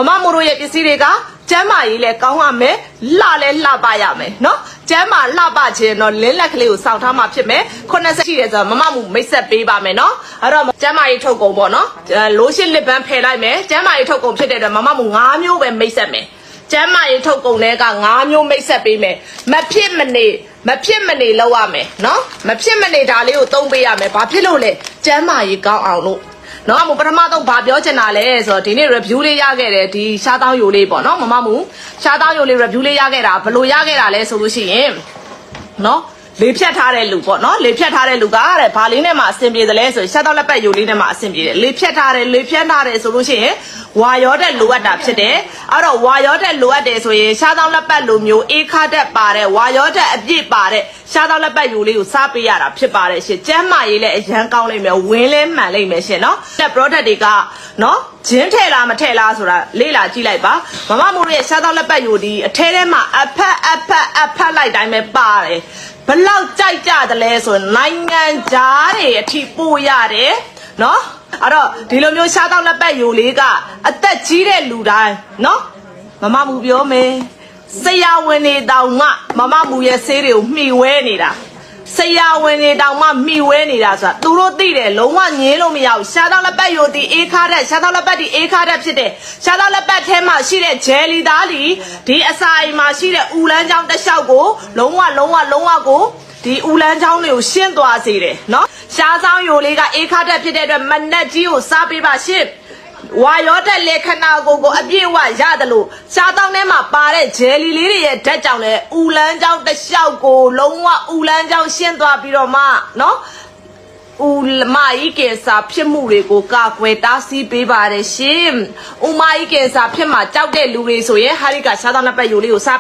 မမို့တို့ရဲ့ပစ္စည်းတွေကကျမ်းမာရေးလဲကောင်းရမယ်လှလဲလှပရမယ်နော်ကျမ်းမာလှပခြင်းတော့လင်းလက်ကလေးကိုစောင့်ထားမှဖြစ်မယ်80ရှိတယ်ဆိုတော့မမို့မိတ်ဆက်ပေးပါမယ်နော်အဲ့တော့ကျမ်းမာရေးထုတ်ကုန်ပေါ့နော်လိုရှင်းလစ်ပန်းဖယ်လိုက်မယ်ကျမ်းမာရေးထုတ်ကုန်ဖြစ်တဲ့အတွက်မမို့5မျိုးပဲမိတ်ဆက်မယ်ကျမ်းမာရေးထုတ်ကုန်တွေက5မျိုးမိတ်ဆက်ပေးမယ်မဖြစ်မနေလောက်ရမယ်နော်မဖြစ်မနေဒါလေးကိုသုံးပေးရမယ်ဘာဖြစ်လို့လဲကျမ်းမာရေးကောင်းအောင်လို့နော်မပထမတော့ဘာပြောချင်တာလဲဆိုတော့ဒီနေ့ review လေးရခဲ့တယ်ဒီရှားတောင်းယိုလေးပေါ့နော်မမရှားတောင်းယိုလေး review လေးရခဲ့တာဘယ်လိုရခဲ့တာလဲဆိုလို့ရှိရင်နော်လေဖြတ်ထားတဲ့လူပေါ့နော်လေဖြတ်ထားတဲ့လူကတဲ့ဘာလေးနဲ့မှအဆင်ပြေတယ်လဲဆိုရင်ရှားတောင်းလက်ပတ်ယိုလေးနဲ့မှအဆင်ပြေတယ်လေဖြတ်ထားတယ်ဆိုလို့ရှိရင်ဝါရောတဲ့လိုအပ်တာဖြစ်တယ်အဲ့တော့ဝါရောတဲ့လိုအပ်တယ်ဆိုရင်ရှားတောင်းလက်ပတ်လိုမျိုးအေးခါတက်ပါတဲ့ဝါရောတဲ့အပြည့်ပါတဲ့ရှားတောင်းလက်ပတ်ယိုလေးကိုစားပေးရတာဖြစ်ပါတယ်ရှင်ကျမ်းမာရေးလည်းအရန်ကောင်းလိမ့်မယ်ဝင်းလဲမှန်လိမ့်မယ်ရှင်နော်တဲ့ product တွေကနော်ဂျင်းထဲလားမထဲလားဆိုတာလေ့လာကြည့်လိုက်ပါမမမိုးရဲ့ရှားတောင်းလက်ပတ်ယိုဒီအထဲထဲမှာအဖက်လိုက်တိုင်းပဲပါတယ်ဘလောက်ကြိုက်ကြတယ်လဲဆိုနိုင်ငံသားတွေအထိပို့ရတယ်နော်အဲ့တော့ဒီလိုမျိုးရှားတောင်းလက်ပတ်ယိုလေးကအသက်ကြီးတဲ့လူတိုင်းနော်မမမူပြောမယ်ဆရာဝန်တွေတောင်မှမမမူရဲ့ဆေးတွေကိုမှီဝဲနေတာဆရာဝန်တွေတောင်မှမှီဝဲနေတာဆိုတာသူတို့သိတယ်လုံးဝငင်းလို့မရဘူးရှားတောင်းလက်ပတ်ယိုဒီအေးခါတဲ့ရှားတောင်းလက်ပတ်ဒီအေးခါတဲ့ဖြစ်တဲ့ရှားတောင်းလက်ပတ်ထဲမှာရှိတဲ့ဂျယ်လီသားလီဒီအစာအိမ်မှာရှိတဲ့ဥလန်းချောင်းတစ်လျှောက်ကိုလုံးဝကိုဒီဥလန်းချောင်းတွေကိုရှင်းသွားစေတယ်နော်ရှားဆောင်ယိုလေးကအေးခါတဲ့ဖြစ်တဲ့အတွက်မနက်ကြီးကိုစားပေးပါရှင်းဝါရောတဲ့လေခဏကိုအပြည့်ဝရတယ်လို့ရှားတောင်းထဲမှာပါတဲ့ဂျယ်လီလေးတွေရဲ့ဓာတ်ကြောင့်လဲဥလန်းချောင်းတစ်လျှောက်ကိုလုံးဝဥလန်းချောင်းရှင်းသွားပြီးတော့မှနော်ဥမာကြီးကင်ဆာဖြစ်မှုတွေကိုကာကွယ်တားဆီးပေးပါတယ်ရှင်ဥမာကြီးကင်ဆာဖြစ်မှာကြောက်တဲ့လူတွေဆိုရင်ဟာရီကရှားတောင်းလက်ပတ်ယိုလေးကိုစား